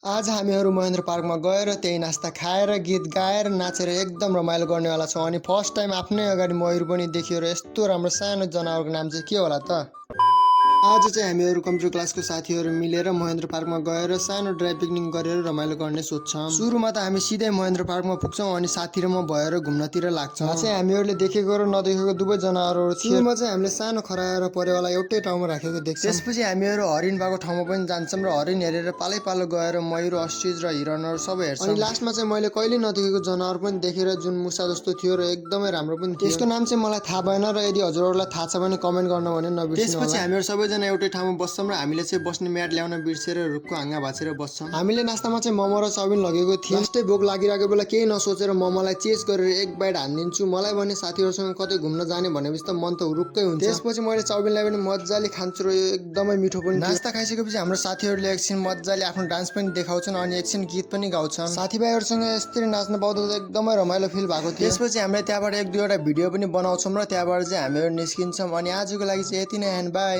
आज हामीहरू महेन्द्र पार्कमा गएर त्यही नास्ता खाएर गीत गाएर नाचेर एकदम रमाइलो गर्नेवाला छौँ। अनि फर्स्ट टाइम आफ्नै अगाडि मयूर पनि देखियो र यस्तो राम्रो सानो जनावरको नाम चाहिँ के होला त? आज चाहिँ हामीहरू कम्प्युटर क्लासको साथीहरू मिलेर महेन्द्र पार्कमा गएर सानो ड्राई पिकनिक गरेर रमाइलो गर्ने सोच्छौँ। सुरुमा त हामी सिधै महेन्द्र पार्कमा पुग्छौँ अनि साथी र म भएर घुम्नतिर लाग्छौँ। चाहिँ हामीहरूले देखेको र नदेखेको दुवै जनावरहरू थियो। सुरुमा चाहिँ हामीले सानो खराएर परेवाला एउटै ठाउँमा राखेको देख्छौँ। त्यसपछि हामीहरू हरिण भएको ठाउँमा पनि जान्छौँ र हरिण हेरेर पालै पालो गएर मयूर, अस्ट्रिच र हिरणहरू सबै हेर्छौँ। अनि लास्टमा चाहिँ मैले कहिले नदेखेको जनावर पनि देखेर जुन मुसा जस्तो थियो र एकदमै राम्रो पनि थियो। त्यसको नाम चाहिँ मलाई थाहा भएन र यदि हजुरहरूलाई थाहा छ भने कमेन्ट गर्न भने नबिर्सनु। त्यसपछि हामीहरू सबैजना एउटै ठाउँमा बस्छौँ र हामीले चाहिँ बस्ने म्याट ल्याउन बिर्सेर रुखको हाँगा भाँचेर बस्छौँ। हामीले नास्तामा चाहिँ मोमो र चाउमिन लगेको थियौँ। लास्टै भोक लागिरहेको बेला केही नसोचेर मोमोलाई चेस गरेर एक बाइट हानिदिन्छु। मलाई भने साथीहरूसँग कतै घुम्न जाने भनेपछि त मन त हुरुक्कै हुन्छ। त्यसपछि मैले चाउमिनलाई पनि मजाले खान्छु र यो एकदमै मिठो पनि थियो। नास्ता खाइसकेपछि हाम्रो साथीहरूले एकछिन मजाले आफ्नो डान्स पनि देखाउँछन् अनि एकछिन गीत पनि गाउँछन्। साथीभाइहरूसँग यसरी नाच्न पाउँदा त एकदमै रमाइलो फिल भएको थियो। त्यसपछि हामीले त्यहाँबाट एक दुईवटा भिडियो पनि बनाउँछौँ र त्यहाँबाट चाहिँ हामीहरू निस्किन्छौँ। अनि आजको लागि चाहिँ यति नै, एन्ड बाई।